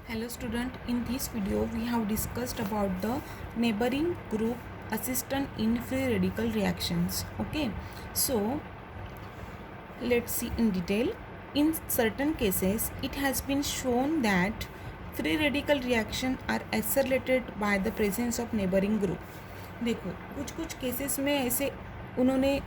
Hello student, in this video we have discussed about the neighboring group assistant in free radical reactions. Okay, so let's see in detail. In certain cases it has been shown that free radical reaction are accelerated by the presence of neighboring group. देखो कुछ कुछ cases में ऐसे उन्होंने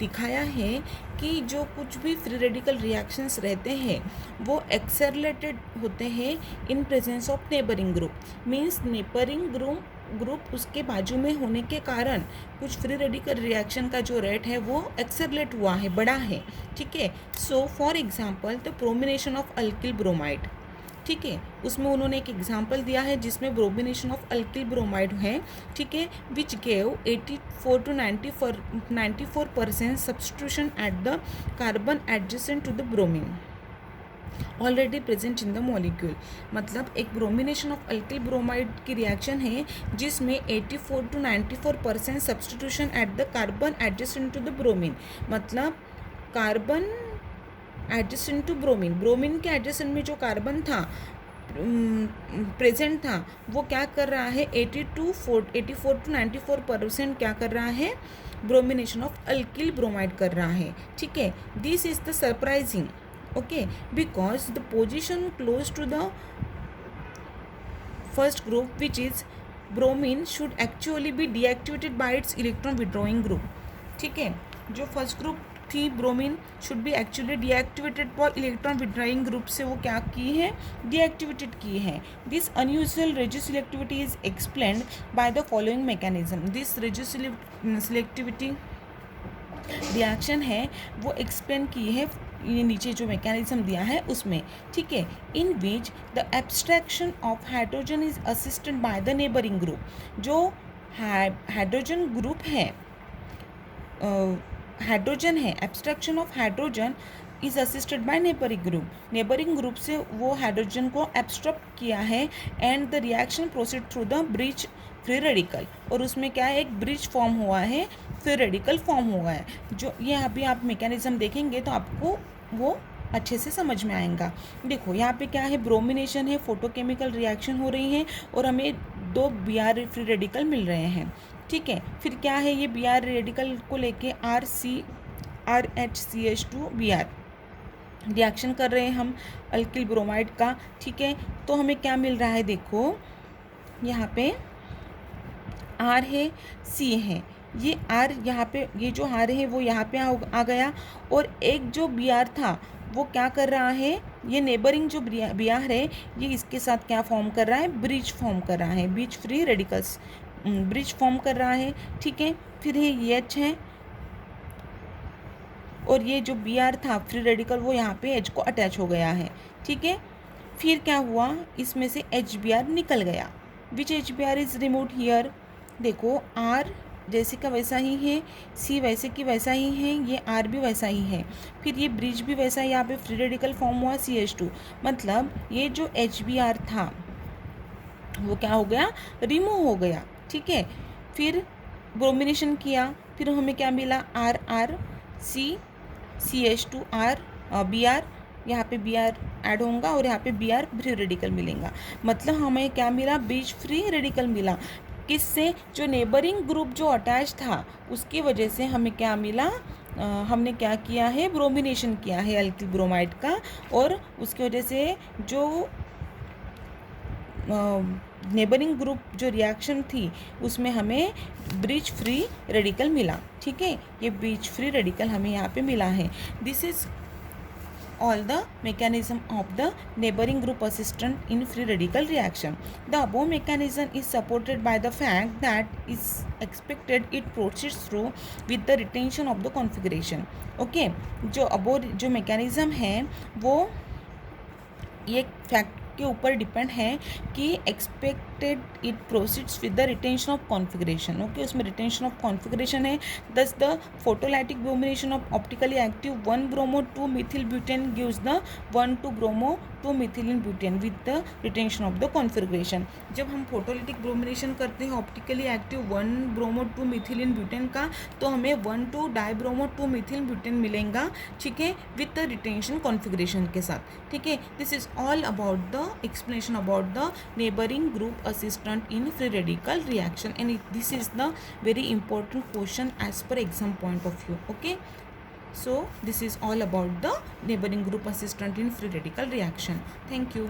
दिखाया है कि जो कुछ भी फ्री रेडिकल रिएक्शंस रहते हैं वो एक्सेलरेटेड होते हैं in presence of neighbouring group. Means neighbouring group उसके बाजू में होने के कारण कुछ फ्री रेडिकल रिएक्शन का जो रेट है वो एक्सेलरेट हुआ है, बढ़ा है। ठीक है, so for example the bromination of alkyl bromide. ठीक है, उसमें उन्होंने एक एग्जाम्पल दिया है जिसमें ब्रोमिनेशन ऑफ अल्किल ब्रोमाइड है। ठीक है, which gave 84 to 94% substitution at the carbon adjacent to the bromine already present in the molecule. मतलब एक ब्रोमिनेशन ऑफ अल्किल ब्रोमाइड की रिएक्शन है जिसमें 84 to 94% substitution at the carbon adjacent to the bromine. मतलब carbon adjacent to bromine, bromine के adjacent में जो carbon था प्रेजेंट था वो क्या कर रहा है 84 to 94% क्या कर रहा है, ब्रोमिनेशन ऑफ अल्किल ब्रोमाइड कर रहा है। ठीक है, this is the surprising, okay, because the position close to the first group which is bromine should actually be deactivated by its electron withdrawing group. ठीक है, जो फर्स्ट ग्रुप थी bromine should be actually deactivated for electron withdrawing group से वो क्या की है, deactivated की है। This unusual regioselectivity is explained by the following mechanism. This regioselectivity reaction है वो एक्सप्लेन की है ये नीचे जो मैकेनिज्म दिया है उसमें। ठीक है, in which the abstraction of hydrogen is assisted by the neighbouring group. जो हाइड्रोजन ग्रुप है, हाइड्रोजन है, abstraction of hydrogen is assisted by neighbouring group. Neighbouring group से वो हाइड्रोजन को एब्स्ट्रैक्ट किया है and the reaction proceed through the bridge free radical. और उसमें क्या है, एक ब्रिज फॉर्म हुआ है, फ्री रेडिकल फॉर्म हुआ है। जो ये अभी आप मैकेनिज्म देखेंगे तो आपको वो अच्छे से समझ में आएगा। देखो यहाँ पे क्या है, ब्रोमिनेशन है, फोटोकेमिकल रिएक्शन हो रही है और हमें दो Br फ्री रेडिकल मिल रहे हैं। ठीक है, फिर क्या है, ये Br रेडिकल को लेके RHCH2 Br रिएक्शन कर रहे हैं हम अल्किल ब्रोमाइड का। ठीक है, तो हमें क्या मिल रहा है, देखो यहाँ पे R है, C है, ये R यहाँ पे, ये जो R है वो यहाँ पे आ गया और एक जो Br था वो क्या कर रहा है, ये नेबरिंग जो Br है ये इसके साथ क्या फॉर्म कर रहा है, ब्रिज फॉर्म कर रहा है, bridge free radicals bridge form कर रहा है। ठीक है, फिर ये H है और ये जो Br था फ्री रेडिकल वो यहाँ पे H को अटैच हो गया है। ठीक है, फिर क्या हुआ, इसमें से HBr निकल गया, विच HBr इज रिमूव हियर। देखो R जैसे का वैसा ही है, C वैसे की वैसा ही है, ये R भी वैसा ही है, फिर ये ब्रिज भी वैसा ही, यहाँ पे फ्री रेडिकल फॉर्म हुआ CH2। मतलब ये जो HBr था वो क्या हो गया, रिमूव हो गया। ठीक है, फिर ब्रोमिनेशन किया, फिर हमें क्या मिला, RCH2R Br, यहाँ पे Br ऐड होगा और यहाँ पे Br फ्री रेडिकल मिलेगा। मतलब हमें क्या मिला, ब्रिज फ्री रेडिकल मिला। किससे, जो नेबरिंग ग्रुप जो अटैच था उसकी वजह से हमें क्या मिला, हमने क्या किया है, ब्रोमिनेशन किया है अल्किल ब्रोमाइड का और उसकी वजह से जो नेबरिंग ग्रुप जो रिएक्शन थी उसमें हमें ब्रिज फ्री रेडिकल मिला। ठीक है, ये ब्रिज फ्री रेडिकल हमें यहाँ पे मिला है। This is all the mechanism of the neighboring group assistant in free radical reaction. The above mechanism is supported by the fact that is expected it proceeds through with the retention of the configuration. Okay, जो above जो mechanism है वो ये fact के ऊपर depend है कि expect reacted it proceeds with the retention of configuration. Okay, उसमें रिटेंशन ऑफ कॉन्फिगरेशन है. दस the photolytic bromination of optically active 1-bromo-2-methyl butane gives the 1-2-bromo-2-methylene butane with the retention of the configuration. जब हम photolytic bromination करते हैं optically active 1-bromo-2-methylene butane का, तो हमें 1,2-dibromo-2-methyl butane मिलेगा, ठीक है, विथ द रिटेंशन कॉन्फिगरेशन के साथ. ठीक है, this is all about the explanation about the neighbouring group assistant in free radical reaction, and this is the very important question as per exam point of view. Okay, so this is all about the neighboring group assistant in free radical reaction. Thank you.